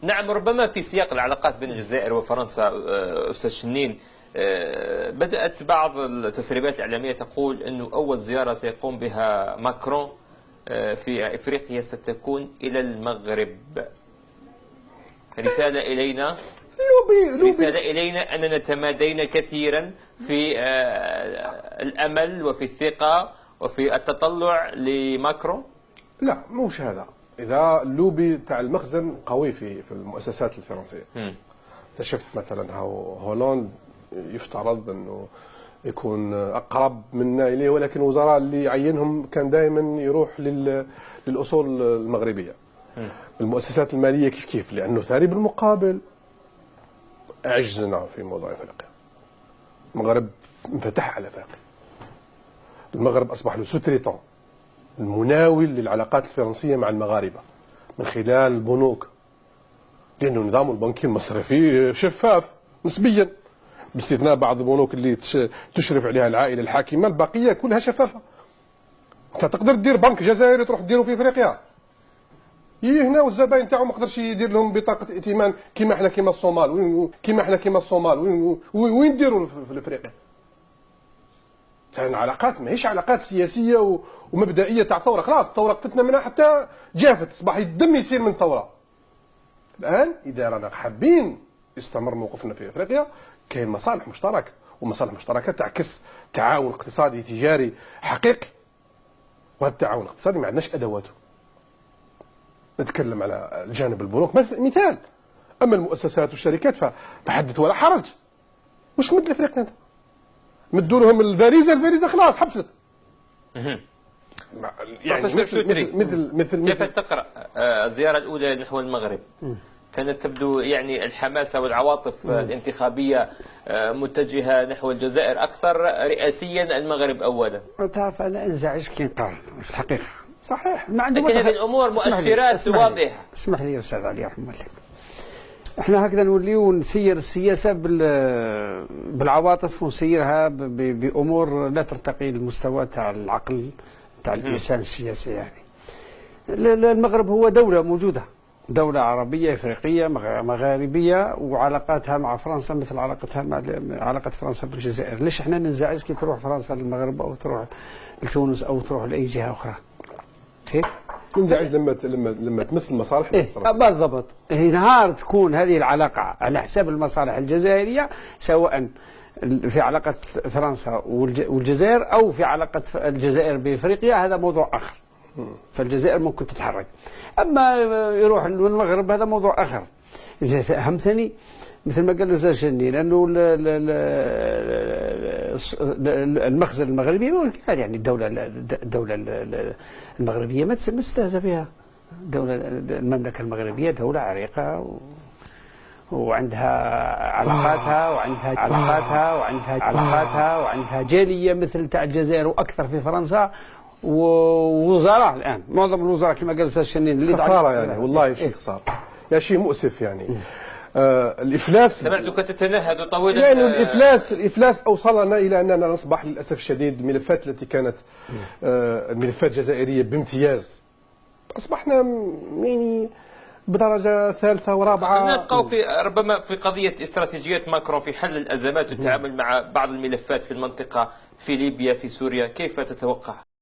نعم، ربما في سياق العلاقات بين الجزائر وفرنسا أستاذ شنين، بدأت بعض التسريبات الإعلامية تقول أنه أول زيارة سيقوم بها ماكرون في إفريقيا ستكون إلى المغرب. رسالة إلينا أننا تمادينا كثيرا في الأمل وفي الثقة وفي التطلع لماكرون. لا، مش هذا. إذا اللوبي تاع المخزن قوي في المؤسسات الفرنسية. أنت شفت مثلا هولاند يفترض أنه يكون أقرب منا إليه، ولكن الوزراء اللي يعينهم كان دائما يروح للأصول المغربية. المؤسسات المالية كيف لأنه ثاني بالمقابل عجزنا في موضوع أفريقيا. المغرب انفتح على أفريقيا. المغرب أصبح له سوتريتون، المناول للعلاقات الفرنسية مع المغاربة من خلال البنوك، لأنه نظام البنكي المصرفي شفاف نسبيا، باستثناء بعض البنوك اللي تشرف عليها العائلة الحاكمة، البقية كلها شفافة. أنت تقدر تدير بنك جزائري تروح تديره في أفريقيا، هنا والزباين تاعو ما قدرش يدير لهم بطاقة ائتمان كيما احنا كيما الصومال. وين نديروا في أفريقيا؟ لأن علاقات ماهيش علاقات سياسية ومبدئية تاع ثورة. خلاص الثورة قتلنا منها حتى جافت، أصبح الدم يسير من ثورة. الآن إذا رانا حابين يستمر موقفنا في أفريقيا، كاين مصالح مشتركة، ومصالح مشتركة تعكس تعاون اقتصادي تجاري حقيقي. وهذا التعاون الاقتصادي ما عندناش أدواته. نتكلم على الجانب البنوك مثال، أما المؤسسات والشركات فحدث ولا حرج. واش مد لأفريقيا أنت؟ مدوا لهم الفاريزة خلاص حبست. يعني مثل كيف تقرأ الزيارة الأولى نحو المغرب؟ كانت تبدو يعني الحماسة والعواطف الانتخابية متجهة نحو الجزائر أكثر، رئاسيا المغرب أولا. تعرف أنا أنزعج كي نقرأ في الحقيقة. صحيح. لكن هذه الأمور مؤشرات واضحة. اسمح لي يا أستاذ علي رحمه الله، احنا هكذا نوليو نسير السياسة بالعواطف، ونسيرها بأمور لا ترتقي للمستوى تاع العقل تاع الإنسان السياسي. يعني المغرب هو دولة موجودة، دولة عربية إفريقية مغاربية، وعلاقاتها مع فرنسا مثل علاقتها مع علاقة فرنسا بالجزائر. ليش احنا ننزعج كي تروح فرنسا للمغرب أو تروح لتونس أو تروح لأي جهة أخرى؟ كيف؟ ننزعج لما تمس المصالح بالضبط. نهار تكون هذه العلاقة على حساب المصالح الجزائرية، سواء في علاقة فرنسا والجزائر أو في علاقة الجزائر بإفريقيا، هذا موضوع آخر. فالجزائر ممكن تتحرك، أما يروح للمغرب هذا موضوع آخر. أهمتني مثل ما قال الأستاذ شنين، لأنه المخزن المغربي يعني الدولة المغربية ما تستهزأ بها. المملكة المغربية دولة عريقة وعندها علاقاتها جالية مثل تاع الجزائر وأكثر في فرنسا، ووزراء الآن معظم الوزراء كما قال الأستاذ شنين اللي خسارة يعني، والله شيء خسارة، يا شيء مؤسف يعني. الإفلاس سمعتك تتنهد طويلا، لأن الإفلاس أوصلنا إلى أننا نصبح للأسف الشديد الملفات التي كانت الملفات الجزائرية بامتياز، أصبحنا يعني بدرجة ثالثة ورابعة. نبقى في ربما في قضية استراتيجية ماكرون في حل الأزمات والتعامل مع بعض الملفات في المنطقة، في ليبيا، في سوريا، كيف تتوقع؟